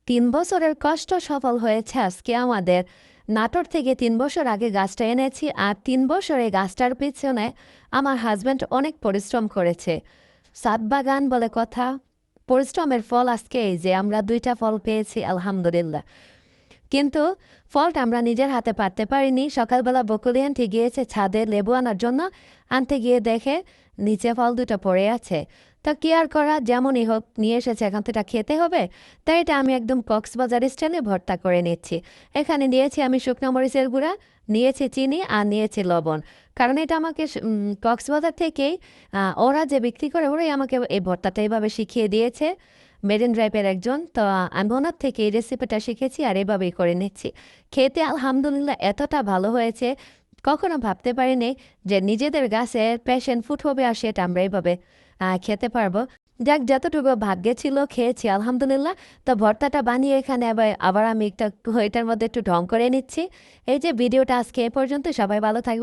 3 বছরের কষ্ট সফল হয়েছে আজকে আমাদের। নাটোর থেকে 3 বছর আগে গাছটা এনেছি, আর 3 বছরে গাছটার পিছনে আমার হাজব্যান্ড অনেক পরিশ্রম করেছে। সাত বাগান বলে কথা, পরিশ্রমের ফল আজকে এই যে আমরা 2টা ফল পেয়েছি, আলহামদুলিল্লাহ। কিন্তু ফলটা আমরা নিজের হাতে পারতে পারিনি। সকালবেলা বকুলি আনতে গিয়েছে ছাদে লেবু আনার জন্য, আনতে গিয়ে দেখে নিচে ফল 2টা পড়ে আছে। তা কি আর করা, যেমনই হোক নিয়ে এসেছে, এখন তো এটা খেতে হবে। তাই এটা আমি একদম কক্সবাজার স্টাইলে ভর্তা করে নিচ্ছি। এখানে নিয়েছি আমি শুকনো মরিচের গুঁড়া, নিয়েছি চিনি আর নিয়েছি লবণ। কারণ এটা আমাকে কক্সবাজার থেকেই ওরা যে বিক্রি করে ওরাই আমাকে এই ভর্তাটা এইভাবে শিখিয়ে দিয়েছে। মেরিন ড্রাইভের একজন, তো আমি ওনার থেকে এই রেসিপিটা শিখেছি আর এভাবেই করে নিচ্ছি। খেতে আলহামদুলিল্লাহ এতটা ভালো হয়েছে, কখনো ভাবতে পারিনি যে নিজেদের গাছের প্যাশন ফুড হবে আর সেটা আমরা এইভাবে খেতে পারবো। যাক, যতটুকু ভাগ্যে ছিল খেয়েছি আলহামদুলিল্লাহ। তো ভর্তাটা বানিয়ে এখানে আবার আমি এটার মধ্যে একটু ঢং করে নিচ্ছি। এই যে ভিডিওটা আজকে এ পর্যন্ত, সবাই ভালো থাকবে।